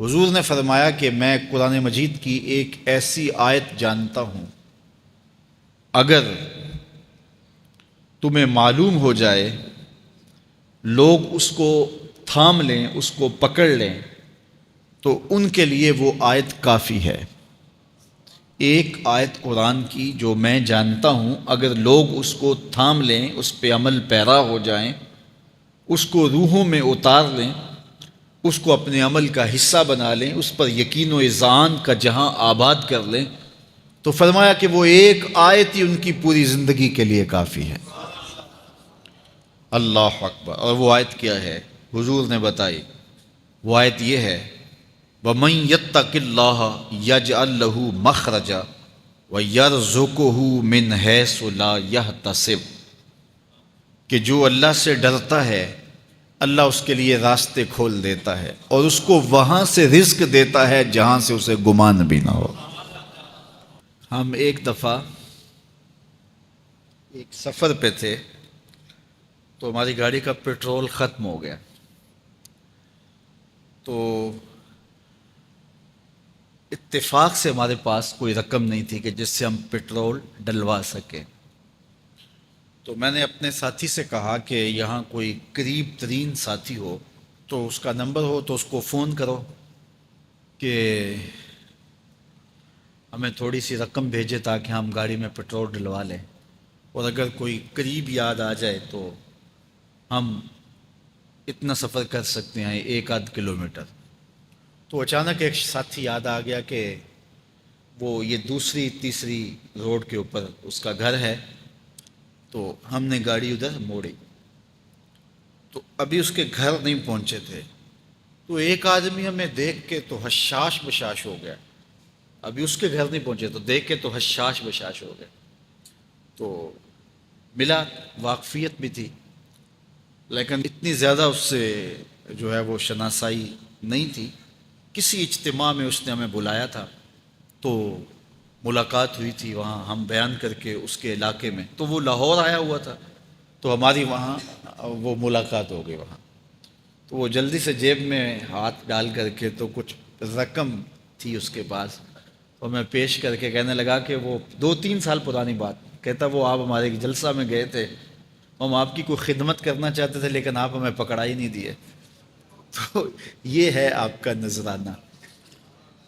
حضور نے فرمایا کہ میں قرآن مجید کی ایک ایسی آیت جانتا ہوں، اگر تمہیں معلوم ہو جائے، لوگ اس کو تھام لیں، اس کو پکڑ لیں، تو ان کے لیے وہ آیت کافی ہے۔ ایک آیت قرآن کی جو میں جانتا ہوں، اگر لوگ اس کو تھام لیں، اس پہ عمل پیرا ہو جائیں، اس کو روحوں میں اتار لیں، اس کو اپنے عمل کا حصہ بنا لیں، اس پر یقین و اذعان کا جہاں آباد کر لیں، تو فرمایا کہ وہ ایک آیت ہی ان کی پوری زندگی کے لیے کافی ہے۔ اللہ اکبر! اور وہ آیت کیا ہے؟ حضور نے بتائی، وہ آیت یہ ہے، وَمَن يَتَّقِ اللَّهَ يَجْعَل لَّهُ مَخْرَجًا وَيَرْزُقْهُ مِنْ حَيْثُ لَا يَحْتَسِبُ، کہ جو اللہ سے ڈرتا ہے اللہ اس کے لیے راستے کھول دیتا ہے اور اس کو وہاں سے رزق دیتا ہے جہاں سے اسے گمان بھی نہ ہو۔ ہم ایک دفعہ ایک سفر پہ تھے تو ہماری گاڑی کا پیٹرول ختم ہو گیا، تو اتفاق سے ہمارے پاس کوئی رقم نہیں تھی کہ جس سے ہم پیٹرول ڈلوا سکیں۔ تو میں نے اپنے ساتھی سے کہا کہ یہاں کوئی قریب ترین ساتھی ہو تو اس کا نمبر ہو تو اس کو فون کرو کہ ہمیں تھوڑی سی رقم بھیجے تاکہ ہم گاڑی میں پیٹرول ڈلوا لیں، اور اگر کوئی قریب یاد آ جائے تو ہم اتنا سفر کر سکتے ہیں، 1 آدھ کلومیٹر۔ تو اچانک ایک ساتھی یاد آ گیا کہ وہ یہ دوسری تیسری روڈ کے اوپر اس کا گھر ہے، تو ہم نے گاڑی ادھر موڑی، تو ابھی اس کے گھر نہیں پہنچے تھے، تو ایک آدمی ہمیں دیکھ کے تو حشاش بشاش ہو گیا۔ ابھی اس کے گھر نہیں پہنچے تو دیکھ کے تو حشاش بشاش ہو گئے۔ تو ملا، واقفیت بھی تھی، لیکن اتنی زیادہ اس سے جو ہے وہ شناسائی نہیں تھی۔ کسی اجتماع میں اس نے ہمیں بلایا تھا تو ملاقات ہوئی تھی وہاں، ہم بیان کر کے اس کے علاقے میں، تو وہ لاہور آیا ہوا تھا، تو ہماری وہاں وہ ملاقات ہو گئی وہاں۔ تو وہ جلدی سے جیب میں ہاتھ ڈال کر کے تو کچھ رقم تھی اس کے پاس، تو میں پیش کر کے کہنے لگا کہ وہ 2-3 سال پرانی بات، کہتا وہ آپ ہمارے جلسہ میں گئے تھے، ہم آپ کی کوئی خدمت کرنا چاہتے تھے لیکن آپ ہمیں پکڑا ہی نہیں دیے۔ تو یہ ہے آپ کا نذرانہ۔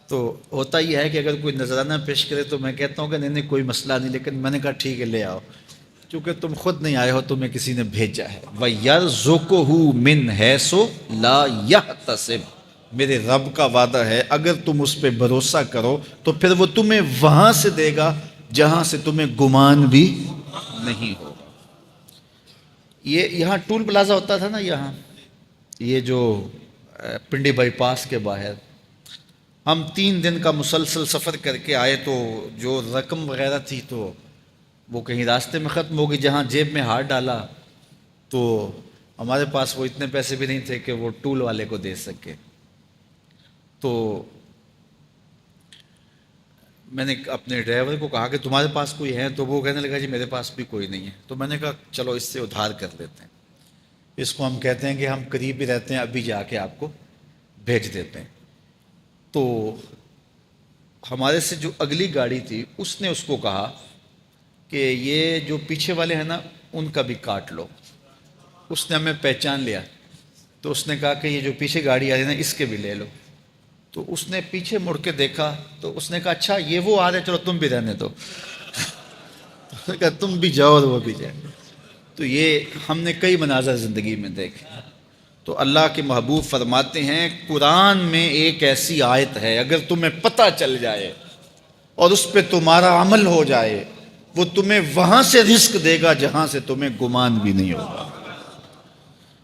تو ہوتا یہ ہے کہ اگر کوئی نذرانہ پیش کرے تو میں کہتا ہوں کہ نہیں کوئی مسئلہ نہیں، لیکن میں نے کہا ٹھیک ہے لے آؤ، کیونکہ تم خود نہیں آئے ہو، تمہیں کسی نے بھیجا ہے۔ وَيَرْزُقُهُ مِنْ حَيْثُ لَا يَحْتَسِبُ، میرے رب کا وعدہ ہے اگر تم اس پہ بھروسہ کرو تو پھر وہ تمہیں وہاں سے دے گا جہاں سے تمہیں گمان بھی نہیں ہوگا۔ یہ یہاں ٹول پلازا ہوتا تھا نا، یہاں یہ جو پنڈی بائی پاس کے باہر، ہم 3 دن کا مسلسل سفر کر کے آئے، تو جو رقم وغیرہ تھی تو وہ کہیں راستے میں ختم ہو گئی، جہاں جیب میں ہاتھ ڈالا تو ہمارے پاس وہ اتنے پیسے بھی نہیں تھے کہ وہ ٹول والے کو دے سکے۔ تو میں نے اپنے ڈرائیور کو کہا کہ تمہارے پاس کوئی ہے؟ تو وہ کہنے لگا جی میرے پاس بھی کوئی نہیں ہے۔ تو میں نے کہا چلو اس سے ادھار کر لیتے ہیں، اس کو ہم کہتے ہیں کہ ہم قریب ہی رہتے ہیں، ابھی جا کے آپ کو بھیج دیتے ہیں۔ تو ہمارے سے جو اگلی گاڑی تھی اس نے اس کو کہا کہ یہ جو پیچھے والے ہیں نا ان کا بھی کاٹ لو۔ اس نے ہمیں پہچان لیا، تو اس نے کہا کہ یہ جو پیچھے گاڑی آ رہی ہے نا اس کے بھی لے لو۔ تو اس نے پیچھے مڑ کے دیکھا تو اس نے کہا اچھا یہ وہ آ رہے، چلو تم بھی رہنے دو۔ تو کہا تم بھی جاؤ اور وہ بھی جائے۔ تو یہ ہم نے کئی مناظر زندگی میں دیکھے۔ تو اللہ کے محبوب فرماتے ہیں قرآن میں ایک ایسی آیت ہے، اگر تمہیں پتہ چل جائے اور اس پہ تمہارا عمل ہو جائے، وہ تمہیں وہاں سے رزق دے گا جہاں سے تمہیں گمان بھی نہیں ہوگا۔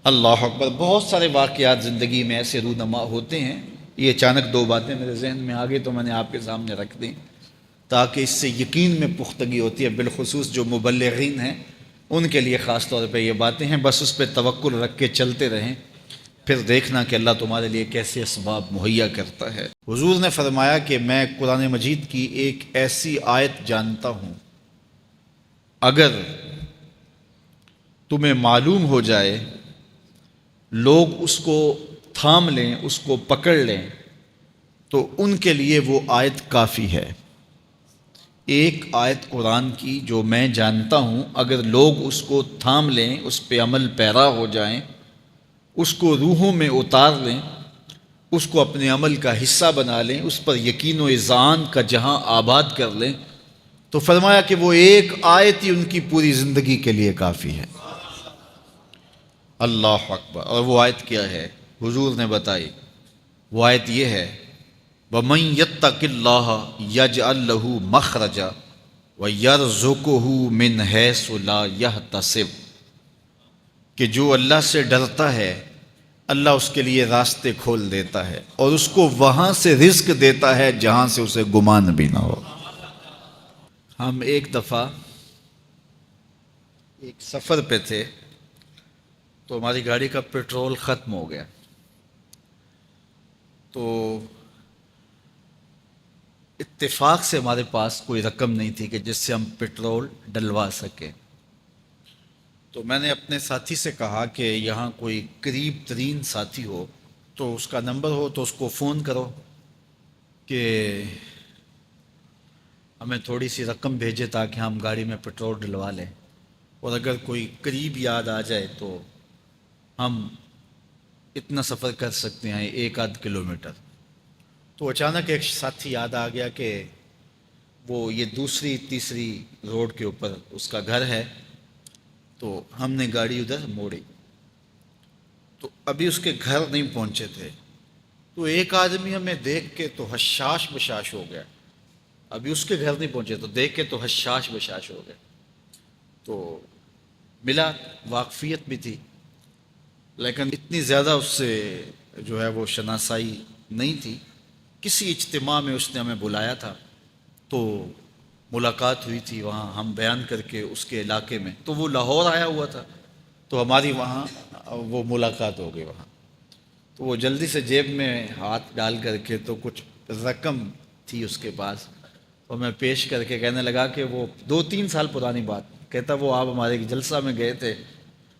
اللہ اکبر! بہت سارے واقعات زندگی میں ایسے رونما ہوتے ہیں۔ یہ اچانک 2 باتیں میرے ذہن میں آ گئی تو میں نے آپ کے سامنے رکھ دیں تاکہ اس سے یقین میں پختگی ہوتی ہے، بالخصوص جو مبلغین ہیں ان کے لیے خاص طور پہ یہ باتیں ہیں۔ بس اس پہ توکل رکھ کے چلتے رہیں، پھر دیکھنا کہ اللہ تمہارے لیے کیسے اسباب مہیا کرتا ہے۔ حضور نے فرمایا کہ میں قرآن مجید کی ایک ایسی آیت جانتا ہوں، اگر تمہیں معلوم ہو جائے، لوگ اس کو تھام لیں، اس کو پکڑ لیں، تو ان کے لیے وہ آیت کافی ہے۔ ایک آیت قرآن کی جو میں جانتا ہوں، اگر لوگ اس کو تھام لیں، اس پہ عمل پیرا ہو جائیں، اس کو روحوں میں اتار لیں، اس کو اپنے عمل کا حصہ بنا لیں، اس پر یقین و اذعان کا جہاں آباد کر لیں، تو فرمایا کہ وہ ایک آیت ہی ان کی پوری زندگی کے لیے کافی ہے۔ اللہ اکبر! اور وہ آیت کیا ہے؟ حضور نے بتائی، وہ آیت یہ ہے، وَمَن يَتَّقِ اللَّهَ يَجْعَل لَّهُ مَخْرَجًا وَيَرْزُقْهُ مِنْ حَيْثُ لَا يَحْتَسِبُ، کہ جو اللہ سے ڈرتا ہے اللہ اس کے لیے راستے کھول دیتا ہے اور اس کو وہاں سے رزق دیتا ہے جہاں سے اسے گمان بھی نہ ہو۔ ہم ایک دفعہ ایک سفر پہ تھے تو ہماری گاڑی کا پیٹرول ختم ہو گیا، تو اتفاق سے ہمارے پاس کوئی رقم نہیں تھی کہ جس سے ہم پیٹرول ڈلوا سکیں۔ تو میں نے اپنے ساتھی سے کہا کہ یہاں کوئی قریب ترین ساتھی ہو تو اس کا نمبر ہو تو اس کو فون کرو کہ ہمیں تھوڑی سی رقم بھیجے تاکہ ہم گاڑی میں پیٹرول ڈلوا لیں، اور اگر کوئی قریب یاد آ جائے تو ہم اتنا سفر کر سکتے ہیں، 1-8 کلومیٹر۔ تو اچانک ایک ساتھی یاد آ گیا کہ وہ یہ دوسری تیسری روڈ کے اوپر اس کا گھر ہے، تو ہم نے گاڑی ادھر موڑی، تو ابھی اس کے گھر نہیں پہنچے تھے، تو ایک آدمی ہمیں دیکھ کے تو حشاش بشاش ہو گیا۔ ابھی اس کے گھر نہیں پہنچے تو دیکھ کے تو حشاش بشاش ہو گئے۔ تو ملا، واقفیت بھی تھی، لیکن اتنی زیادہ اس سے جو ہے وہ شناسائی نہیں تھی۔ کسی اجتماع میں اس نے ہمیں بلایا تھا تو ملاقات ہوئی تھی وہاں، ہم بیان کر کے اس کے علاقے میں، تو وہ لاہور آیا ہوا تھا تو ہماری وہاں وہ ملاقات ہو گئی وہاں۔ تو وہ جلدی سے جیب میں ہاتھ ڈال کر کے تو کچھ رقم تھی اس کے پاس، تو میں پیش کر کے کہنے لگا کہ وہ 2-3 سال پرانی بات، کہتا وہ آپ ہمارے جلسہ میں گئے تھے،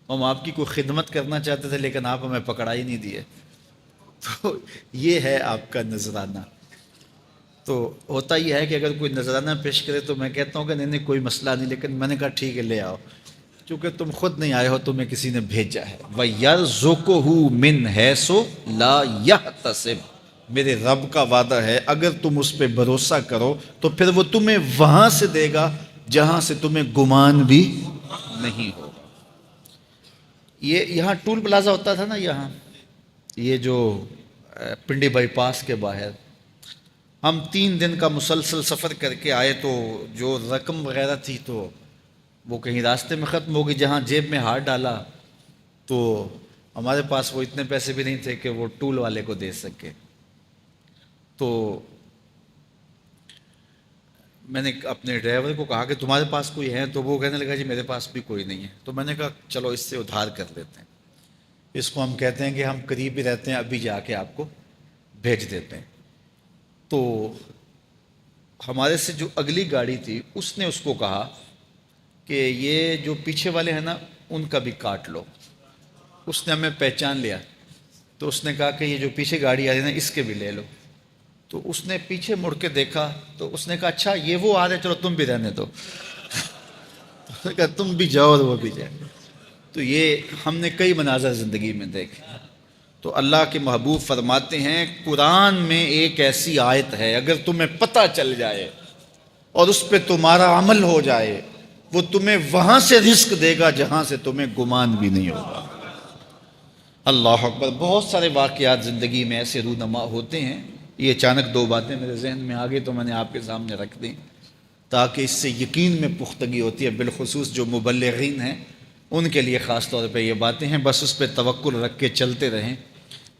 ہم آپ کی کوئی خدمت کرنا چاہتے تھے لیکن آپ ہمیں پکڑا ہی نہیں دیے۔ تو یہ ہے آپ کا نذرانہ۔ تو ہوتا یہ ہے کہ اگر کوئی نذرانہ پیش کرے تو میں کہتا ہوں کہ نہیں کوئی مسئلہ نہیں، لیکن میں نے کہا ٹھیک ہے لے آؤ، کیونکہ تم خود نہیں آئے ہو، تمہیں کسی نے بھیجا ہے۔ وَيَرْزُقُهُ مِنْ حَيْثُ لَا يَحْتَسِبُ، میرے رب کا وعدہ ہے اگر تم اس پہ بھروسہ کرو تو پھر وہ تمہیں وہاں سے دے گا جہاں سے تمہیں گمان بھی نہیں ہوگا۔ یہ یہاں ٹول پلازا ہوتا تھا نا، یہاں یہ جو پنڈی بائی پاس کے باہر، ہم 3 دن کا مسلسل سفر کر کے آئے تو جو رقم وغیرہ تھی تو وہ کہیں راستے میں ختم ہو گئی۔ جہاں جیب میں ہاتھ ڈالا تو ہمارے پاس وہ اتنے پیسے بھی نہیں تھے کہ وہ ٹول والے کو دے سکے۔ تو میں نے اپنے ڈرائیور کو کہا کہ تمہارے پاس کوئی ہے؟ تو وہ کہنے لگا جی میرے پاس بھی کوئی نہیں ہے۔ تو میں نے کہا چلو اس سے ادھار کر لیتے ہیں، اس کو ہم کہتے ہیں کہ ہم قریب ہی رہتے ہیں، ابھی جا کے آپ کو بھیج دیتے ہیں۔ تو ہمارے سے جو اگلی گاڑی تھی اس نے اس کو کہا کہ یہ جو پیچھے والے ہیں نا ان کا بھی کاٹ لو۔ اس نے ہمیں پہچان لیا تو اس نے کہا کہ یہ جو پیچھے گاڑی آ رہی ہے نا اس کے بھی لے لو۔ تو اس نے پیچھے مڑ کے دیکھا تو اس نے کہا اچھا یہ وہ آ رہے، چلو تم بھی رہنے دو۔ تو کہا تم بھی جاؤ اور وہ بھی جائے۔ تو یہ ہم نے کئی مناظر زندگی میں دیکھے۔ تو اللہ کے محبوب فرماتے ہیں قرآن میں ایک ایسی آیت ہے اگر تمہیں پتہ چل جائے اور اس پہ تمہارا عمل ہو جائے، وہ تمہیں وہاں سے رزق دے گا جہاں سے تمہیں گمان بھی نہیں ہوگا۔ اللہ اکبر! بہت سارے واقعات زندگی میں ایسے رونما ہوتے ہیں۔ یہ اچانک 2 باتیں میرے ذہن میں آ گئی تو میں نے آپ کے سامنے رکھ دیں تاکہ اس سے یقین میں پختگی ہوتی ہے، بالخصوص جو مبلغین ہیں ان کے لیے خاص طور پہ یہ باتیں ہیں۔ بس اس پہ توکل رکھ کے چلتے رہیں،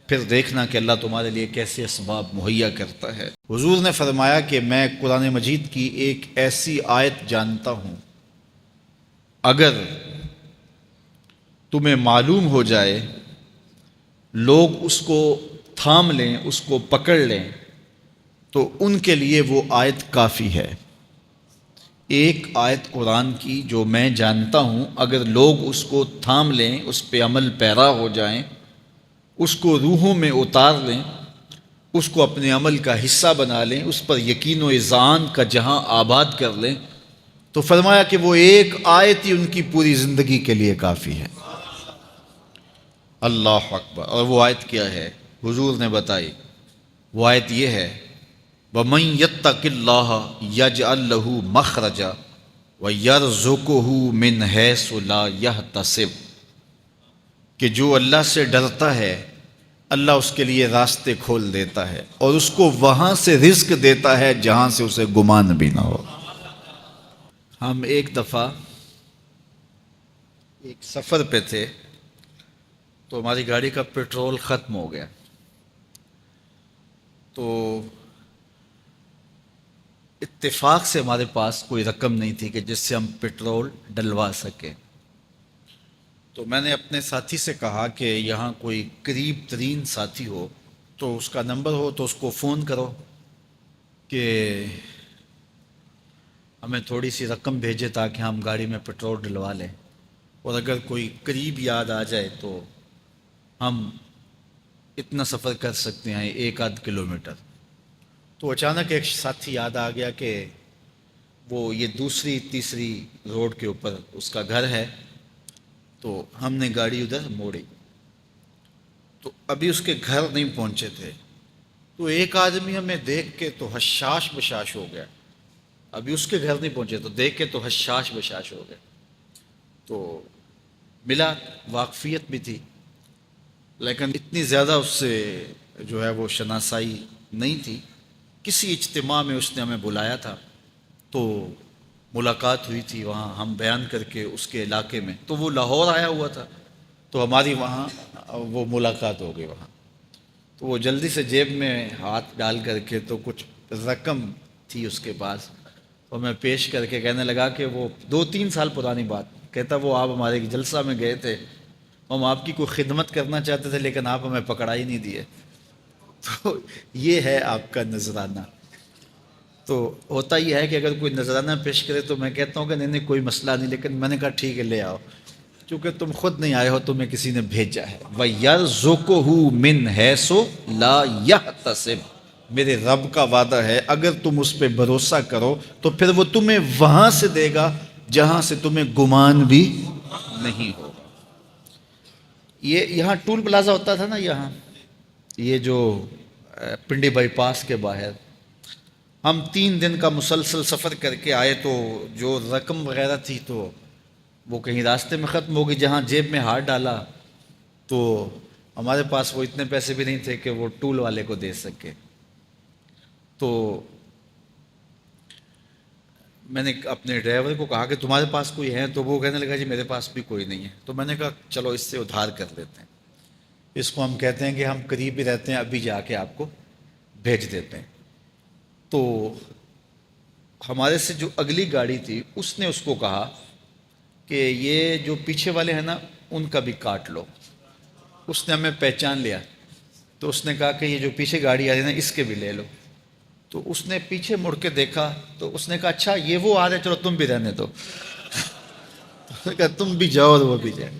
پھر دیکھنا کہ اللہ تمہارے لیے کیسے اسباب مہیا کرتا ہے۔ حضور نے فرمایا کہ میں قرآن مجید کی ایک ایسی آیت جانتا ہوں اگر تمہیں معلوم ہو جائے، لوگ اس کو تھام لیں، اس کو پکڑ لیں، تو ان کے لیے وہ آیت کافی ہے۔ ایک آیت قرآن کی جو میں جانتا ہوں اگر لوگ اس کو تھام لیں، اس پہ عمل پیرا ہو جائیں، اس کو روحوں میں اتار لیں، اس کو اپنے عمل کا حصہ بنا لیں، اس پر یقین و اذعان کا جہاں آباد کر لیں، تو فرمایا کہ وہ ایک آیت ہی ان کی پوری زندگی کے لیے کافی ہے۔ اللہ اکبر۔ اور وہ آیت کیا ہے؟ حضور نے بتائی، وہ آیت یہ ہے، وَمَن يَتَّقِ اللَّهَ يَجْعَل لَّهُ مَخْرَجًا وَيَرْزُقْهُ مِنْ حَيْثُ لَا يَحْتَسِبُ، کہ جو اللہ سے ڈرتا ہے اللہ اس کے لیے راستے کھول دیتا ہے اور اس کو وہاں سے رزق دیتا ہے جہاں سے اسے گمان بھی نہ ہو۔ ہم ایک دفعہ ایک سفر پہ تھے تو ہماری گاڑی کا پیٹرول ختم ہو گیا، تو اتفاق سے ہمارے پاس کوئی رقم نہیں تھی کہ جس سے ہم پیٹرول ڈلوا سکیں۔ تو میں نے اپنے ساتھی سے کہا کہ یہاں کوئی قریب ترین ساتھی ہو تو اس کا نمبر ہو تو اس کو فون کرو کہ ہمیں تھوڑی سی رقم بھیجے تاکہ ہم گاڑی میں پیٹرول ڈلوا لیں، اور اگر کوئی قریب یاد آ جائے تو ہم اتنا سفر کر سکتے ہیں 1 آدھ کلومیٹر۔ تو اچانک ایک ساتھی یاد آ گیا کہ وہ یہ دوسری تیسری روڈ کے اوپر اس کا گھر ہے، تو ہم نے گاڑی ادھر موڑی، تو ابھی اس کے گھر نہیں پہنچے تھے، تو ایک آدمی ہمیں دیکھ کے تو حشاش بشاش ہو گیا، ابھی اس کے گھر نہیں پہنچے تو دیکھ کے تو حشاش بشاش ہو گئے۔ تو ملا، واقفیت بھی تھی لیکن اتنی زیادہ اس سے جو ہے وہ شناسائی نہیں تھی۔ کسی اجتماع میں اس نے ہمیں بلایا تھا تو ملاقات ہوئی تھی وہاں، ہم بیان کر کے اس کے علاقے میں، تو وہ لاہور آیا ہوا تھا تو ہماری وہاں وہ ملاقات ہو گئی وہاں۔ تو وہ جلدی سے جیب میں ہاتھ ڈال کر کے تو کچھ رقم تھی اس کے پاس، تو میں پیش کر کے کہنے لگا کہ وہ 2-3 سال پرانی بات، کہتا وہ آپ ہمارے جلسہ میں گئے تھے، ہم آپ کی کوئی خدمت کرنا چاہتے تھے لیکن آپ ہمیں پکڑا ہی نہیں دیے۔ تو یہ ہے آپ کا نذرانہ۔ تو ہوتا یہ ہے کہ اگر کوئی نذرانہ پیش کرے تو میں کہتا ہوں کہ نہیں کوئی مسئلہ نہیں، لیکن میں نے کہا ٹھیک ہے لے آؤ، کیونکہ تم خود نہیں آئے ہو، تمہیں کسی نے بھیجا ہے۔ وَيَرْزُقُهُ مِنْ حَيْثُ لَا يَحْتَسِبُ، میرے رب کا وعدہ ہے اگر تم اس پہ بھروسہ کرو تو پھر وہ تمہیں وہاں سے دے گا جہاں سے تمہیں گمان بھی نہیں ہوگا۔ یہ یہاں ٹول پلازا ہوتا تھا نا، یہاں یہ جو پنڈی بائی پاس کے باہر، ہم 3 دن کا مسلسل سفر کر کے آئے تو جو رقم وغیرہ تھی تو وہ کہیں راستے میں ختم ہو گئی، جہاں جیب میں ہاتھ ڈالا تو ہمارے پاس وہ اتنے پیسے بھی نہیں تھے کہ وہ ٹول والے کو دے سکے۔ تو میں نے اپنے ڈرائیور کو کہا کہ تمہارے پاس کوئی ہے؟ تو وہ کہنے لگا جی میرے پاس بھی کوئی نہیں ہے۔ تو میں نے کہا چلو اس سے ادھار کر لیتے ہیں، اس کو ہم کہتے ہیں کہ ہم قریب ہی رہتے ہیں، ابھی جا کے آپ کو بھیج دیتے ہیں۔ تو ہمارے سے جو اگلی گاڑی تھی اس نے اس کو کہا کہ یہ جو پیچھے والے ہیں نا ان کا بھی کاٹ لو۔ اس نے ہمیں پہچان لیا تو اس نے کہا کہ یہ جو پیچھے گاڑی آ رہی ہے نا اس کے بھی لے لو۔ تو اس نے پیچھے مڑ کے دیکھا تو اس نے کہا اچھا یہ وہ آ رہے، چلو تم بھی رہنے دو۔ تو کہا تم بھی جاؤ اور وہ بھی جائے۔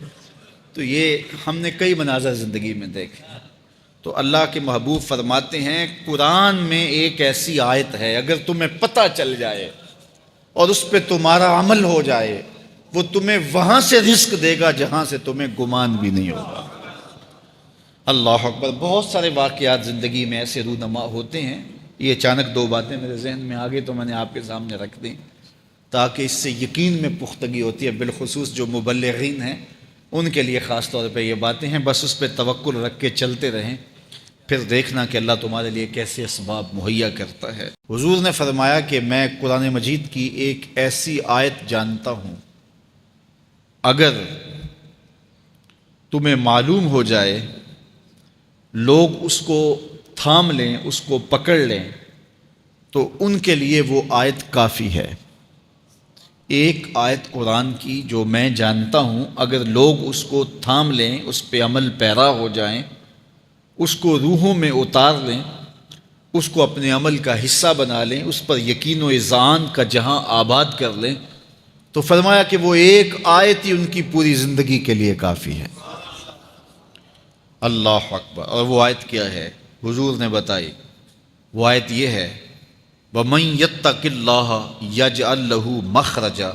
تو یہ ہم نے کئی مناظر زندگی میں دیکھے۔ تو اللہ کے محبوب فرماتے ہیں قرآن میں ایک ایسی آیت ہے اگر تمہیں پتہ چل جائے اور اس پہ تمہارا عمل ہو جائے، وہ تمہیں وہاں سے رزق دے گا جہاں سے تمہیں گمان بھی نہیں ہوگا۔ اللہ اکبر۔ بہت سارے واقعات زندگی میں ایسے رونما ہوتے ہیں۔ یہ اچانک 2 باتیں میرے ذہن میں آ گئی تو میں نے آپ کے سامنے رکھ دیں تاکہ اس سے یقین میں پختگی ہوتی ہے، بالخصوص جو مبلغین ہیں ان کے لیے خاص طور پہ یہ باتیں ہیں۔ بس اس پہ توکل رکھ کے چلتے رہیں، پھر دیکھنا کہ اللہ تمہارے لیے کیسے اسباب مہیا کرتا ہے۔ حضور نے فرمایا کہ میں قرآن مجید کی ایک ایسی آیت جانتا ہوں اگر تمہیں معلوم ہو جائے، لوگ اس کو تھام لیں، اس کو پکڑ لیں تو ان کے لیے وہ آیت کافی ہے۔ ایک آیت قرآن کی جو میں جانتا ہوں اگر لوگ اس کو تھام لیں، اس پہ عمل پیرا ہو جائیں، اس کو روحوں میں اتار لیں، اس کو اپنے عمل کا حصہ بنا لیں، اس پر یقین و اذعان کا جہاں آباد کر لیں، تو فرمایا کہ وہ ایک آیت ہی ان کی پوری زندگی کے لیے کافی ہے۔ اللہ اکبر۔ اور وہ آیت کیا ہے؟ حضور نے بتائی، وہ آیت یہ ہے وَمَن يَتَّقِ اللَّهَ يَجْعَل لَّهُ مَخْرَجًا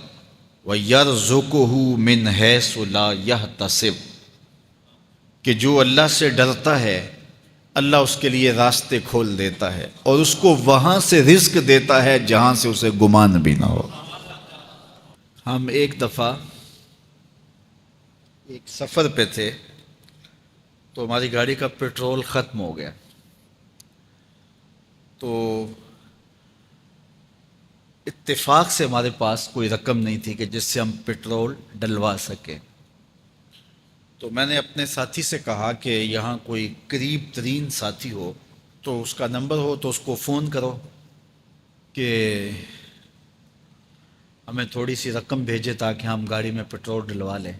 وَيَرْزُقْهُ مِنْ حَيْثُ لَا يَحْتَسِبُ، کہ جو اللہ سے ڈرتا ہے اللہ اس کے لیے راستے کھول دیتا ہے اور اس کو وہاں سے رزق دیتا ہے جہاں سے اسے گمان بھی نہ ہو۔ ہم ایک دفعہ ایک سفر پہ تھے تو ہماری گاڑی کا پیٹرول ختم ہو گیا، تو اتفاق سے ہمارے پاس کوئی رقم نہیں تھی کہ جس سے ہم پیٹرول ڈلوا سکیں۔ تو میں نے اپنے ساتھی سے کہا کہ یہاں کوئی قریب ترین ساتھی ہو تو اس کا نمبر ہو تو اس کو فون کرو کہ ہمیں تھوڑی سی رقم بھیجے تاکہ ہم گاڑی میں پیٹرول ڈلوا لیں،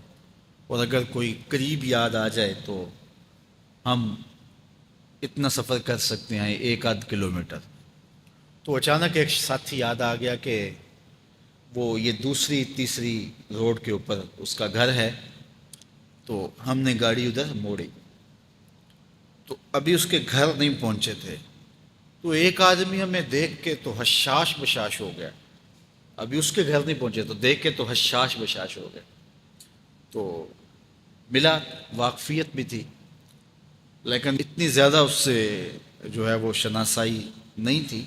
اور اگر کوئی قریب یاد آ جائے تو ہم اتنا سفر کر سکتے ہیں 1 آدھ کلومیٹر۔ تو اچانک ایک ساتھی یاد آ گیا کہ وہ یہ دوسری تیسری روڈ کے اوپر اس کا گھر ہے، تو ہم نے گاڑی ادھر موڑی، تو ابھی اس کے گھر نہیں پہنچے تھے تو ایک آدمی ہمیں دیکھ کے تو حشاش بشاش ہو گیا، ابھی اس کے گھر نہیں پہنچے تو دیکھ کے تو حشاش بشاش ہو گئے۔ تو ملا، واقفیت بھی تھی لیکن اتنی زیادہ اس سے جو ہے وہ شناسائی نہیں تھی۔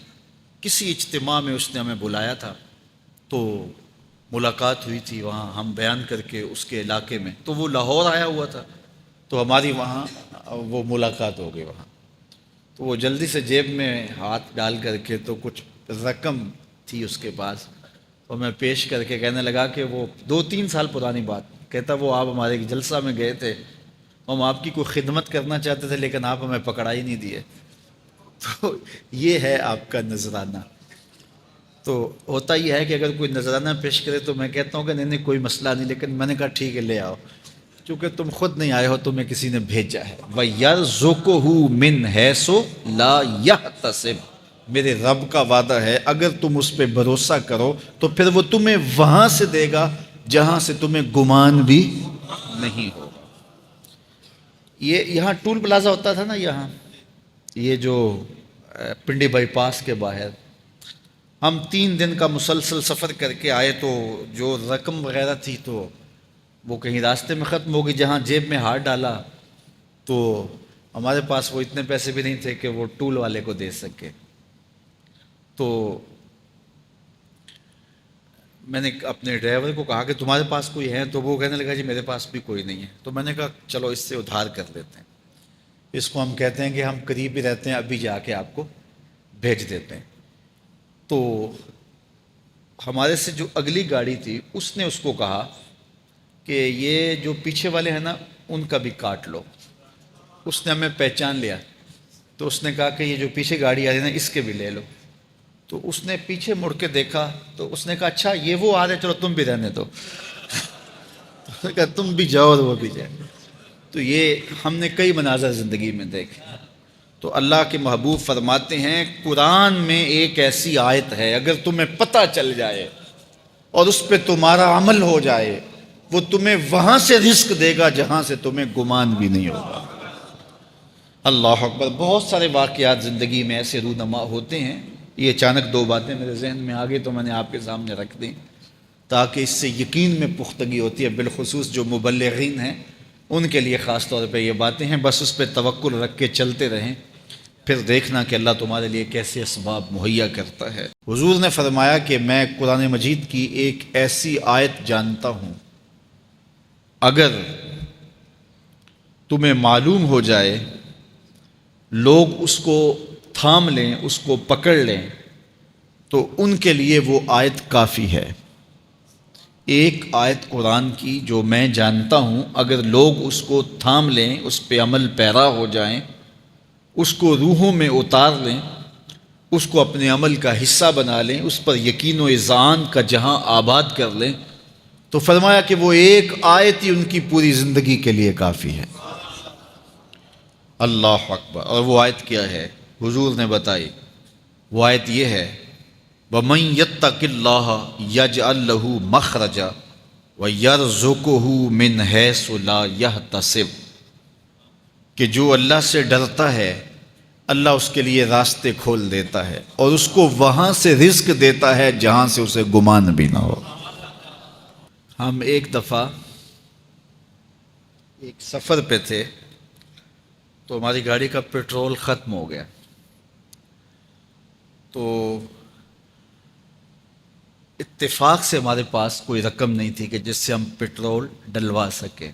کسی اجتماع میں اس نے ہمیں بلایا تھا تو ملاقات ہوئی تھی وہاں، ہم بیان کر کے اس کے علاقے میں، تو وہ لاہور آیا ہوا تھا تو ہماری وہاں وہ ملاقات ہو گئی وہاں۔ تو وہ جلدی سے جیب میں ہاتھ ڈال کر کے تو کچھ رقم تھی اس کے پاس، تو میں پیش کر کے کہنے لگا کہ وہ 2-3 سال پرانی بات، کہتا وہ آپ ہمارے جلسہ میں گئے تھے، ہم آپ کی کوئی خدمت کرنا چاہتے تھے لیکن آپ ہمیں پکڑا ہی نہیں دیے۔ تو یہ ہے آپ کا نذرانہ۔ تو ہوتا یہ ہے کہ اگر کوئی نذرانہ پیش کرے تو میں کہتا ہوں کہ نہیں کوئی مسئلہ نہیں، لیکن میں نے کہا ٹھیک ہے لے آؤ، کیونکہ تم خود نہیں آئے ہو، تمہیں کسی نے بھیجا ہے۔ وَيَرْزُقُهُ مِنْ حَيْثُ لَا يَحْتَسِبُ، میرے رب کا وعدہ ہے اگر تم اس پہ بھروسہ کرو تو پھر وہ تمہیں وہاں سے دے گا جہاں سے تمہیں گمان بھی نہیں ہوگا۔ یہ یہاں ٹول پلازا ہوتا تھا نا، یہاں یہ جو پنڈی بائی پاس کے باہر، ہم 3 دن کا مسلسل سفر کر کے آئے تو جو رقم وغیرہ تھی تو وہ کہیں راستے میں ختم ہو گئی، جہاں جیب میں ہاتھ ڈالا تو ہمارے پاس وہ اتنے پیسے بھی نہیں تھے کہ وہ ٹول والے کو دے سکے۔ تو میں نے اپنے ڈرائیور کو کہا کہ تمہارے پاس کوئی ہے، تو وہ کہنے لگا جی میرے پاس بھی کوئی نہیں ہے۔ تو میں نے کہا چلو اس سے ادھار کر لیتے ہیں، اس کو ہم کہتے ہیں کہ ہم قریب ہی رہتے ہیں، ابھی جا کے آپ کو بھیج دیتے ہیں۔ تو ہمارے سے جو اگلی گاڑی تھی اس نے اس کو کہا کہ یہ جو پیچھے والے ہیں نا ان کا بھی کاٹ لو۔ اس نے ہمیں پہچان لیا تو اس نے کہا کہ یہ جو پیچھے گاڑی آ رہی ہے نا اس کے بھی لے لو۔ تو اس نے پیچھے مڑ کے دیکھا تو اس نے کہا اچھا یہ وہ آ رہے، چلو تم بھی رہنے دو۔ تو کہا تم بھی جاؤ اور وہ بھی جائے۔ تو یہ ہم نے کئی مناظر زندگی میں دیکھے۔ تو اللہ کے محبوب فرماتے ہیں قرآن میں ایک ایسی آیت ہے اگر تمہیں پتہ چل جائے اور اس پہ تمہارا عمل ہو جائے، وہ تمہیں وہاں سے رزق دے گا جہاں سے تمہیں گمان بھی نہیں ہوگا۔ اللہ اکبر۔ بہت سارے واقعات زندگی میں ایسے رونما ہوتے ہیں، یہ اچانک 2 باتیں میرے ذہن میں آ گئی تو میں نے آپ کے سامنے رکھ دیں تاکہ اس سے یقین میں پختگی ہوتی ہے، بالخصوص جو مبلغین ہیں ان کے لیے خاص طور پہ یہ باتیں ہیں۔ بس اس پہ توکل رکھ کے چلتے رہیں، پھر دیکھنا کہ اللہ تمہارے لیے کیسے اسباب مہیا کرتا ہے۔ حضور نے فرمایا کہ میں قرآن مجید کی ایک ایسی آیت جانتا ہوں اگر تمہیں معلوم ہو جائے، لوگ اس کو تھام لیں، اس کو پکڑ لیں، تو ان کے لیے وہ آیت کافی ہے۔ ایک آیت قرآن کی جو میں جانتا ہوں اگر لوگ اس کو تھام لیں، اس پہ عمل پیرا ہو جائیں، اس کو روحوں میں اتار لیں، اس کو اپنے عمل کا حصہ بنا لیں، اس پر یقین و اذعان کا جہاں آباد کر لیں، تو فرمایا کہ وہ ایک آیت ہی ان کی پوری زندگی کے لیے کافی ہے۔ اللہ اکبر۔ اور وہ آیت کیا ہے؟ حضور نے بتائی، وہ آیت یہ ہے وَمَن يَتَّقِ اللَّهَ يَجْعَل لَّهُ مَخْرَجًا وَيَرْزُقْهُ مِنْ حَيْثُ لَا يَحْتَسِبُ، کہ جو اللہ سے ڈرتا ہے اللہ اس کے لیے راستے کھول دیتا ہے اور اس کو وہاں سے رزق دیتا ہے جہاں سے اسے گمان بھی نہ ہو۔ ہم ایک دفعہ ایک سفر پہ تھے تو ہماری گاڑی کا پیٹرول ختم ہو گیا، تو اتفاق سے ہمارے پاس کوئی رقم نہیں تھی کہ جس سے ہم پیٹرول ڈلوا سکیں۔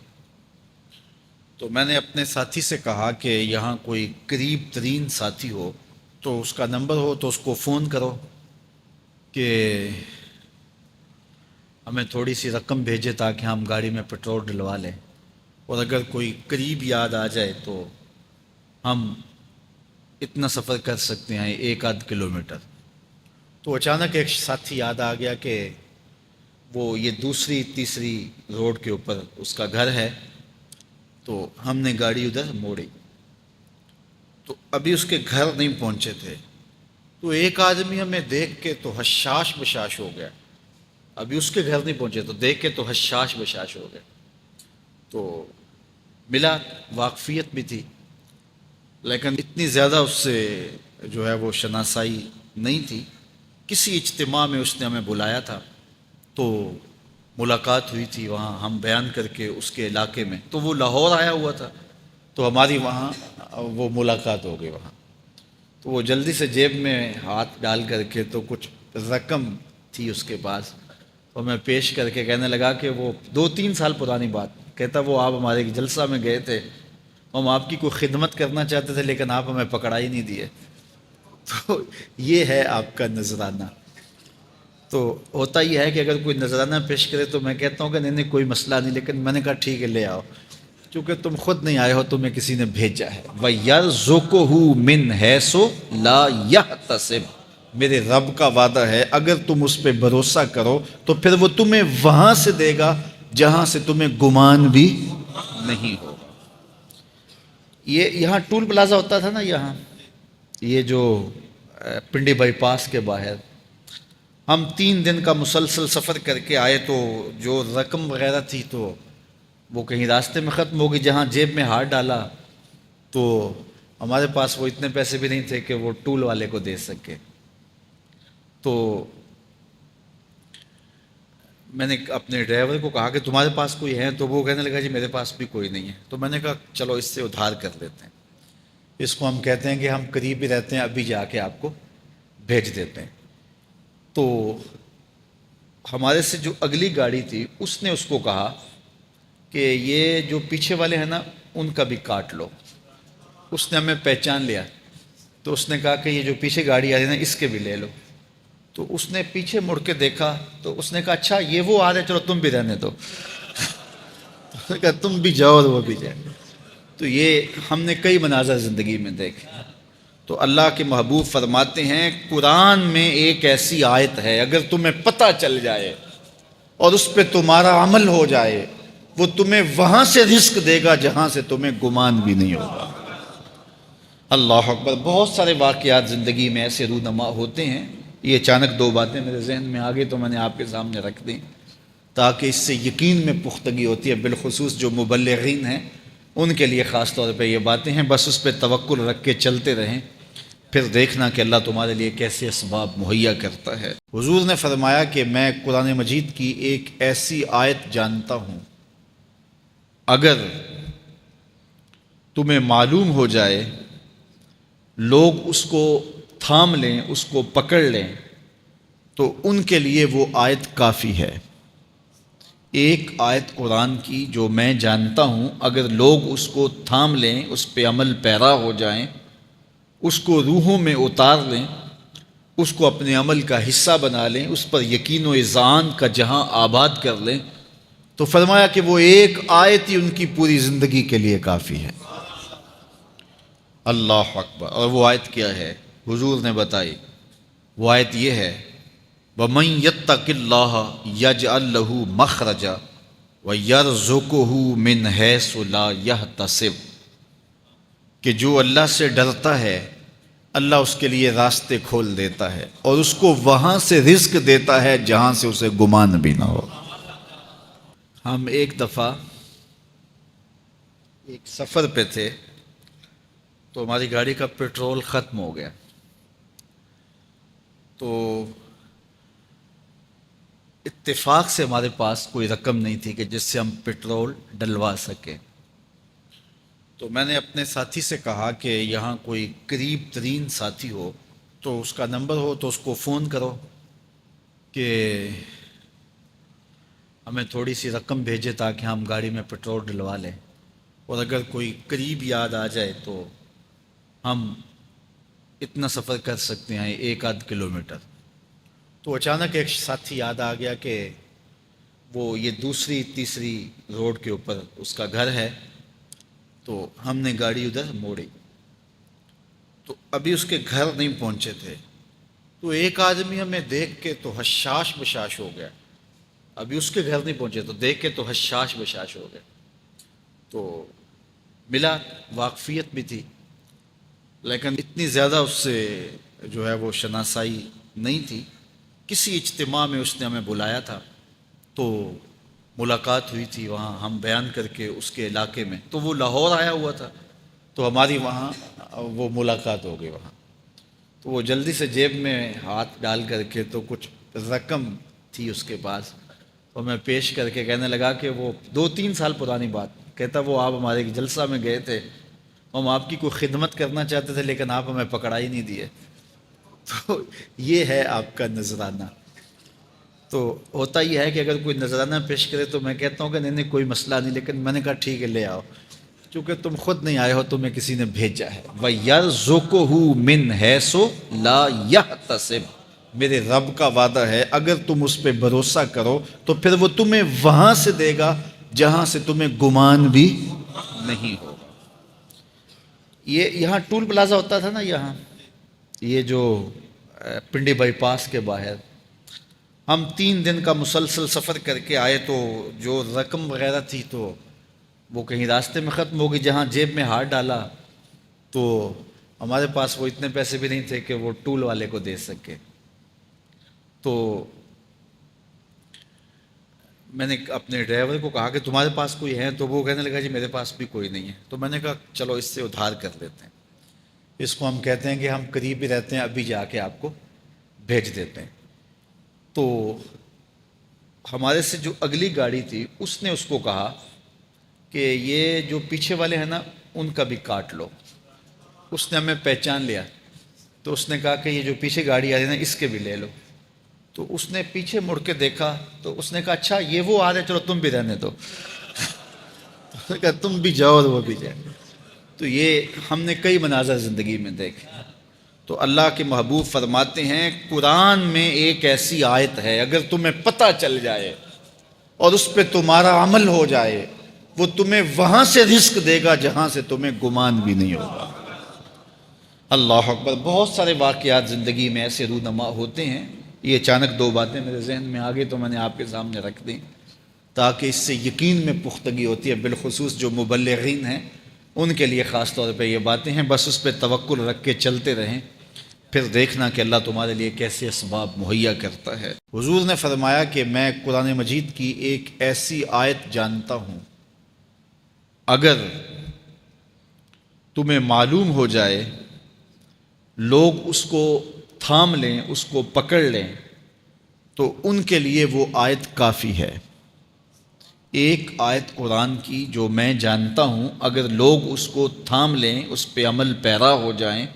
تو میں نے اپنے ساتھی سے کہا کہ یہاں کوئی قریب ترین ساتھی ہو تو اس کا نمبر ہو تو اس کو فون کرو کہ ہمیں تھوڑی سی رقم بھیجے تاکہ ہم گاڑی میں پیٹرول ڈلوا لیں، اور اگر کوئی قریب یاد آ جائے تو ہم اتنا سفر کر سکتے ہیں 1 آدھ کلومیٹر۔ تو اچانک ایک ساتھی یاد آ گیا کہ وہ یہ دوسری تیسری روڈ کے اوپر اس کا گھر ہے، تو ہم نے گاڑی ادھر موڑی، تو ابھی اس کے گھر نہیں پہنچے تھے تو ایک آدمی ہمیں دیکھ کے تو حشاش بشاش ہو گیا، ابھی اس کے گھر نہیں پہنچے تو دیکھ کے تو حشاش بشاش ہو گئے۔ تو ملا، واقفیت بھی تھی لیکن اتنی زیادہ اس سے جو ہے وہ شناسائی نہیں تھی۔ کسی اجتماع میں اس نے ہمیں بلایا تھا تو ملاقات ہوئی تھی وہاں، ہم بیان کر کے اس کے علاقے میں، تو وہ لاہور آیا ہوا تھا تو ہماری وہاں وہ ملاقات ہو گئی وہاں۔ تو وہ جلدی سے جیب میں ہاتھ ڈال کر کے تو کچھ رقم تھی اس کے پاس، تو میں پیش کر کے کہنے لگا کہ وہ 2-3 سال پرانی بات، کہتا وہ آپ ہمارے ایک جلسہ میں گئے تھے، ہم آپ کی کوئی خدمت کرنا چاہتے تھے لیکن آپ ہمیں پکڑا ہی نہیں دیے۔ تو یہ ہے آپ کا نذرانہ۔ تو ہوتا یہ ہے کہ اگر کوئی نذرانہ پیش کرے تو میں کہتا ہوں کہ نہیں کوئی مسئلہ نہیں، لیکن میں نے کہا ٹھیک ہے لے آؤ، کیونکہ تم خود نہیں آئے ہو، تمہیں کسی نے بھیجا ہے۔ وَيَرْزُقُهُ مِنْ حَيْثُ لَا يَحْتَسِبُ، میرے رب کا وعدہ ہے اگر تم اس پہ بھروسہ کرو تو پھر وہ تمہیں وہاں سے دے گا جہاں سے تمہیں گمان بھی نہیں ہوگا۔ یہ یہاں ٹول پلازا ہوتا تھا نا، یہاں یہ جو پنڈی بائی پاس کے باہر، ہم 3 دن کا مسلسل سفر کر کے آئے تو جو رقم وغیرہ تھی تو وہ کہیں راستے میں ختم ہو گئی، جہاں جیب میں ہاتھ ڈالا تو ہمارے پاس وہ اتنے پیسے بھی نہیں تھے کہ وہ ٹول والے کو دے سکے۔ تو میں نے اپنے ڈرائیور کو کہا کہ تمہارے پاس کوئی ہے، تو وہ کہنے لگا جی میرے پاس بھی کوئی نہیں ہے۔ تو میں نے کہا چلو اس سے ادھار کر لیتے ہیں، اس کو ہم کہتے ہیں کہ ہم قریب ہی رہتے ہیں، ابھی جا کے آپ کو بھیج دیتے ہیں۔ تو ہمارے سے جو اگلی گاڑی تھی اس نے اس کو کہا کہ یہ جو پیچھے والے ہیں نا ان کا بھی کاٹ لو۔ اس نے ہمیں پہچان لیا تو اس نے کہا کہ یہ جو پیچھے گاڑی آ رہی ہے نا اس کے بھی لے لو۔ تو اس نے پیچھے مڑ کے دیکھا تو اس نے کہا اچھا یہ وہ آ رہے، چلو تم بھی رہنے دو۔ تو کہا تم بھی جاؤ اور وہ بھی جائے۔ تو یہ ہم نے کئی مناظر زندگی میں دیکھے۔ تو اللہ کے محبوب فرماتے ہیں قرآن میں ایک ایسی آیت ہے اگر تمہیں پتہ چل جائے اور اس پہ تمہارا عمل ہو جائے، وہ تمہیں وہاں سے رزق دے گا جہاں سے تمہیں گمان بھی نہیں ہوگا۔ اللہ اکبر۔ بہت سارے واقعات زندگی میں ایسے رونما ہوتے ہیں، یہ اچانک 2 باتیں میرے ذہن میں آ گئی تو میں نے آپ کے سامنے رکھ دیں تاکہ اس سے یقین میں پختگی ہوتی ہے، بالخصوص جو مبلغین ہیں ان کے لیے خاص طور پہ یہ باتیں ہیں۔ بس اس پہ توکل رکھ کے چلتے رہیں، پھر دیکھنا کہ اللہ تمہارے لیے کیسے اسباب مہیا کرتا ہے۔ حضور نے فرمایا کہ میں قرآن مجید کی ایک ایسی آیت جانتا ہوں اگر تمہیں معلوم ہو جائے، لوگ اس کو تھام لیں، اس کو پکڑ لیں تو ان کے لیے وہ آیت کافی ہے۔ ایک آیت قرآن کی جو میں جانتا ہوں اگر لوگ اس کو تھام لیں، اس پہ عمل پیرا ہو جائیں، اس کو روحوں میں اتار لیں، اس کو اپنے عمل کا حصہ بنا لیں، اس پر یقین و اذعان کا جہاں آباد کر لیں، تو فرمایا کہ وہ ایک آیت ہی ان کی پوری زندگی کے لیے کافی ہے۔ اللہ اکبر۔ اور وہ آیت کیا ہے؟ حضور نے بتائی، وہ آیت یہ ہے وَمَن يَتَّقِ اللَّهَ يَجْعَل لَّهُ مَخْرَجًا وَيَرْزُقْهُ مِنْ حَيْثُ لَا يَحْتَسِبُ، کہ جو اللہ سے ڈرتا ہے اللہ اس کے لیے راستے کھول دیتا ہے اور اس کو وہاں سے رزق دیتا ہے جہاں سے اسے گمان بھی نہ ہو۔ ہم ایک دفعہ ایک سفر پہ تھے تو ہماری گاڑی کا پیٹرول ختم ہو گیا. تو اتفاق سے ہمارے پاس کوئی رقم نہیں تھی کہ جس سے ہم پیٹرول ڈلوا سکیں. تو میں نے اپنے ساتھی سے کہا کہ یہاں کوئی قریب ترین ساتھی ہو تو اس کا نمبر ہو تو اس کو فون کرو کہ ہمیں تھوڑی سی رقم بھیجے تاکہ ہم گاڑی میں پیٹرول ڈلوا لیں، اور اگر کوئی قریب یاد آ جائے تو ہم اتنا سفر کر سکتے ہیں 1 آدھ کلومیٹر. تو اچانک ایک ساتھی یاد آ گیا کہ وہ یہ دوسری تیسری روڈ کے اوپر اس کا گھر ہے. تو ہم نے گاڑی ادھر موڑی. تو ابھی اس کے گھر نہیں پہنچے تھے تو ایک آدمی ہمیں دیکھ کے تو حشاش بشاش ہو گیا. ابھی اس کے گھر نہیں پہنچے تو دیکھ کے تو حشاش بشاش ہو گئے. تو ملا، واقفیت بھی تھی لیکن اتنی زیادہ اس سے جو ہے وہ شناسائی نہیں تھی. کسی اجتماع میں اس نے ہمیں بلایا تھا تو ملاقات ہوئی تھی وہاں ہم بیان کر کے اس کے علاقے میں. تو وہ لاہور آیا ہوا تھا تو ہماری وہاں وہ ملاقات ہو گئی وہاں. تو وہ جلدی سے جیب میں ہاتھ ڈال کر کے تو کچھ رقم تھی اس کے پاس، تو میں پیش کر کے کہنے لگا کہ وہ 2-3 سال پرانی بات. کہتا وہ آپ ہمارے ایک جلسہ میں گئے تھے، ہم آپ کی کوئی خدمت کرنا چاہتے تھے لیکن آپ ہمیں پکڑا ہی نہیں دیے. تو یہ ہے آپ کا نذرانہ. تو ہوتا یہ ہے کہ اگر کوئی نذرانہ پیش کرے تو میں کہتا ہوں کہ نہیں کوئی مسئلہ نہیں، لیکن میں نے کہا ٹھیک ہے لے آؤ، کیونکہ تم خود نہیں آئے ہو، تمہیں کسی نے بھیجا ہے. وَيَرْزُقُهُ مِنْ حَيْثُ لَا يَحْتَسِبُ، میرے رب کا وعدہ ہے اگر تم اس پہ بھروسہ کرو تو پھر وہ تمہیں وہاں سے دے گا جہاں سے تمہیں گمان بھی نہیں ہوگا. یہ یہاں ٹول پلازا ہوتا تھا نا، یہاں یہ جو پنڈی بائی پاس کے باہر، ہم 3 دن کا مسلسل سفر کر کے آئے تو جو رقم وغیرہ تھی تو وہ کہیں راستے میں ختم ہو گئی. جہاں جیب میں ہاتھ ڈالا تو ہمارے پاس وہ اتنے پیسے بھی نہیں تھے کہ وہ ٹول والے کو دے سکے. تو میں نے اپنے ڈرائیور کو کہا کہ تمہارے پاس کوئی ہے؟ تو وہ کہنے لگا جی میرے پاس بھی کوئی نہیں ہے. تو میں نے کہا چلو اس سے ادھار کر لیتے ہیں، اس کو ہم کہتے ہیں کہ ہم قریب ہی رہتے ہیں، ابھی جا کے آپ کو بھیج دیتے ہیں. تو ہمارے سے جو اگلی گاڑی تھی اس نے اس کو کہا کہ یہ جو پیچھے والے ہیں نا ان کا بھی کاٹ لو. اس نے ہمیں پہچان لیا تو اس نے کہا کہ یہ جو پیچھے گاڑی آ رہی ہے نا اس کے بھی لے لو. تو اس نے پیچھے مڑ کے دیکھا تو اس نے کہا اچھا یہ وہ آ رہے، چلو تم بھی رہنے دو. تو کہا تم بھی جاؤ اور وہ بھی جائے. تو یہ ہم نے کئی مناظر زندگی میں دیکھے. تو اللہ کے محبوب فرماتے ہیں قرآن میں ایک ایسی آیت ہے اگر تمہیں پتہ چل جائے اور اس پہ تمہارا عمل ہو جائے وہ تمہیں وہاں سے رزق دے گا جہاں سے تمہیں گمان بھی نہیں ہوگا. اللہ اکبر. بہت سارے واقعات زندگی میں ایسے رونما ہوتے ہیں. یہ اچانک 2 باتیں میرے ذہن میں آ گئی تو میں نے آپ کے سامنے رکھ دیں تاکہ اس سے یقین میں پختگی ہوتی ہے. بالخصوص جو مبلغین ہیں ان کے لیے خاص طور پہ یہ باتیں ہیں. بس اس پہ توکل رکھ کے چلتے رہیں، پھر دیکھنا کہ اللہ تمہارے لیے کیسے اسباب مہیا کرتا ہے. حضور نے فرمایا کہ میں قرآن مجید کی ایک ایسی آیت جانتا ہوں اگر تمہیں معلوم ہو جائے، لوگ اس کو تھام لیں، اس کو پکڑ لیں تو ان کے لیے وہ آیت کافی ہے. ایک آیت قرآن کی جو میں جانتا ہوں اگر لوگ اس کو تھام لیں، اس پہ عمل پیرا ہو جائیں،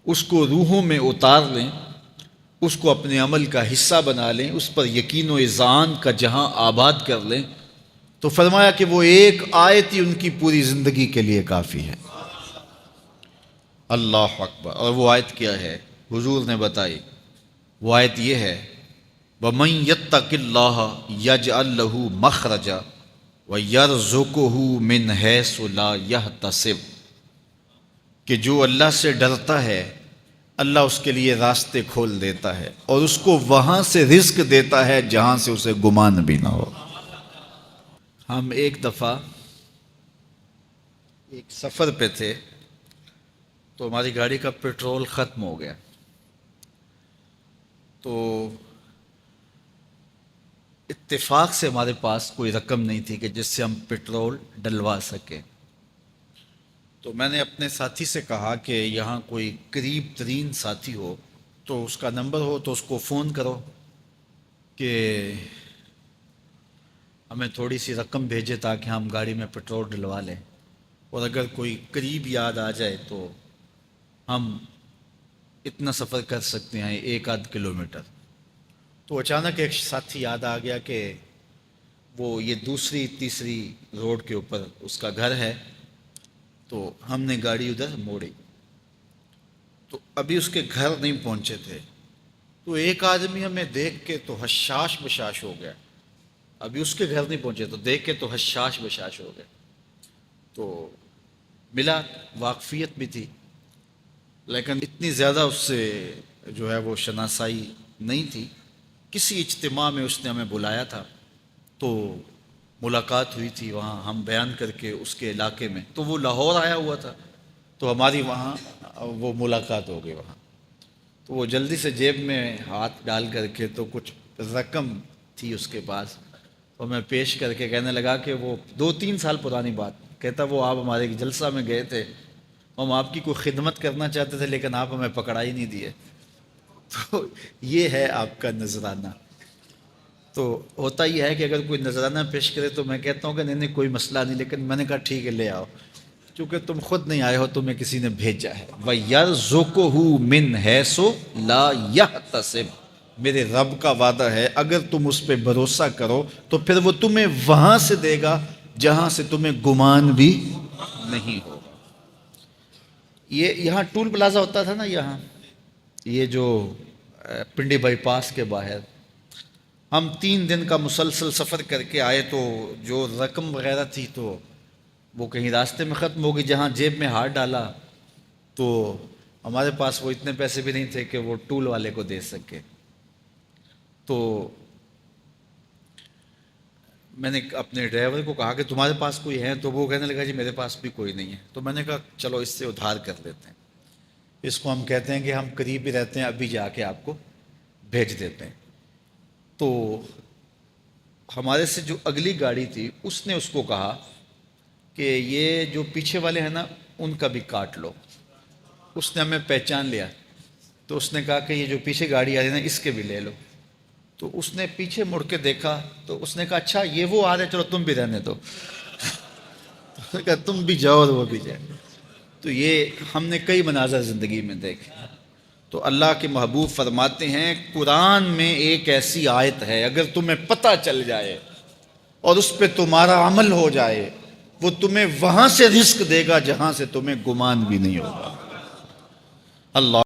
اس کو روحوں میں اتار لیں، اس کو اپنے عمل کا حصہ بنا لیں، اس پر یقین و اذعان کا جہاں آباد کر لیں، تو فرمایا کہ وہ ایک آیت ہی ان کی پوری زندگی کے لیے کافی ہے. اللہ اکبر. اور وہ آیت کیا ہے؟ حضور نے بتائی. وہ آیت یہ ہے وَمَن يَتَّقِ اللَّهَ يَجْعَل لَّهُ مَخْرَجًا وَيَرْزُقْهُ مِنْ حَيْثُ لَا يَحْتَسِبُ، کہ جو اللہ سے ڈرتا ہے اللہ اس کے لیے راستے کھول دیتا ہے اور اس کو وہاں سے رزق دیتا ہے جہاں سے اسے گمان بھی نہ ہو. ہم ایک دفعہ ایک سفر پہ تھے تو ہماری گاڑی کا پیٹرول ختم ہو گیا. تو اتفاق سے ہمارے پاس کوئی رقم نہیں تھی کہ جس سے ہم پیٹرول ڈلوا سکیں. تو میں نے اپنے ساتھی سے کہا کہ یہاں کوئی قریب ترین ساتھی ہو تو اس کا نمبر ہو تو اس کو فون کرو کہ ہمیں تھوڑی سی رقم بھیجے تاکہ ہم گاڑی میں پٹرول ڈلوا لیں، اور اگر کوئی قریب یاد آ جائے تو ہم اتنا سفر کر سکتے ہیں 1 آدھ کلومیٹر۔ تو اچانک ایک ساتھی یاد آ گیا کہ وہ یہ دوسری تیسری روڈ کے اوپر اس کا گھر ہے، تو ہم نے گاڑی ادھر موڑی۔ تو ابھی اس کے گھر نہیں پہنچے تھے تو ایک آدمی ہمیں دیکھ کے تو حشاش بشاش ہو گیا۔ ابھی اس کے گھر نہیں پہنچے تو دیکھ کے تو حشاش بشاش ہو گئے۔ تو ملا، واقفیت بھی تھی، لیکن اتنی زیادہ اس سے جو ہے وہ شناسائی نہیں تھی۔ کسی اجتماع میں اس نے ہمیں بلایا تھا تو ملاقات ہوئی تھی وہاں، ہم بیان کر کے اس کے علاقے میں، تو وہ لاہور آیا ہوا تھا تو ہماری وہاں وہ ملاقات ہو گئی وہاں۔ تو وہ جلدی سے جیب میں ہاتھ ڈال کر کے تو کچھ رقم تھی اس کے پاس، تو میں پیش کر کے کہنے لگا کہ وہ 2-3 سال پرانی بات، کہتا وہ آپ ہمارے جلسہ میں گئے تھے، ہم آپ کی کوئی خدمت کرنا چاہتے تھے لیکن آپ ہمیں پکڑا ہی نہیں دیے۔ تو یہ ہے آپ کا نذرانہ۔ تو ہوتا یہ ہے کہ اگر کوئی نذرانہ پیش کرے تو میں کہتا ہوں کہ نہیں کوئی مسئلہ نہیں، لیکن میں نے کہا ٹھیک ہے لے آؤ، چونکہ تم خود نہیں آئے ہو، تمہیں کسی نے بھیجا ہے۔ وَيَرْزُقُهُ مِنْ حَيْثُ لَا يَحْتَسِبُ، میرے رب کا وعدہ ہے اگر تم اس پہ بھروسہ کرو تو پھر وہ تمہیں وہاں سے دے گا جہاں سے تمہیں گمان بھی نہیں ہوگا۔ یہ یہاں ٹول پلازا ہوتا تھا نا، یہاں یہ جو پنڈی بائی پاس کے باہر، ہم 3 دن کا مسلسل سفر کر کے آئے تو جو رقم وغیرہ تھی تو وہ کہیں راستے میں ختم ہو گئی۔ جہاں جیب میں ہاتھ ڈالا تو ہمارے پاس وہ اتنے پیسے بھی نہیں تھے کہ وہ ٹول والے کو دے سکے۔ تو میں نے اپنے ڈرائیور کو کہا کہ تمہارے پاس کوئی ہے؟ تو وہ کہنے لگا جی میرے پاس بھی کوئی نہیں ہے۔ تو میں نے کہا چلو اس سے ادھار کر لیتے ہیں، اس کو ہم کہتے ہیں کہ ہم قریب ہی رہتے ہیں، ابھی جا کے آپ کو بھیج دیتے ہیں۔ تو ہمارے سے جو اگلی گاڑی تھی اس نے اس کو کہا کہ یہ جو پیچھے والے ہیں نا ان کا بھی کاٹ لو۔ اس نے ہمیں پہچان لیا تو اس نے کہا کہ یہ جو پیچھے گاڑی آ رہی ہے نا اس کے بھی لے لو۔ تو اس نے پیچھے مڑ کے دیکھا تو اس نے کہا اچھا یہ وہ آ رہے، چلو تم بھی رہنے دو۔ تو کہا تم بھی جاؤ اور وہ بھی جائے۔ تو یہ ہم نے کئی مناظر زندگی میں دیکھے۔ تو اللہ کے محبوب فرماتے ہیں قرآن میں ایک ایسی آیت ہے اگر تمہیں پتہ چل جائے اور اس پہ تمہارا عمل ہو جائے، وہ تمہیں وہاں سے رزق دے گا جہاں سے تمہیں گمان بھی نہیں ہوگا۔ اللہ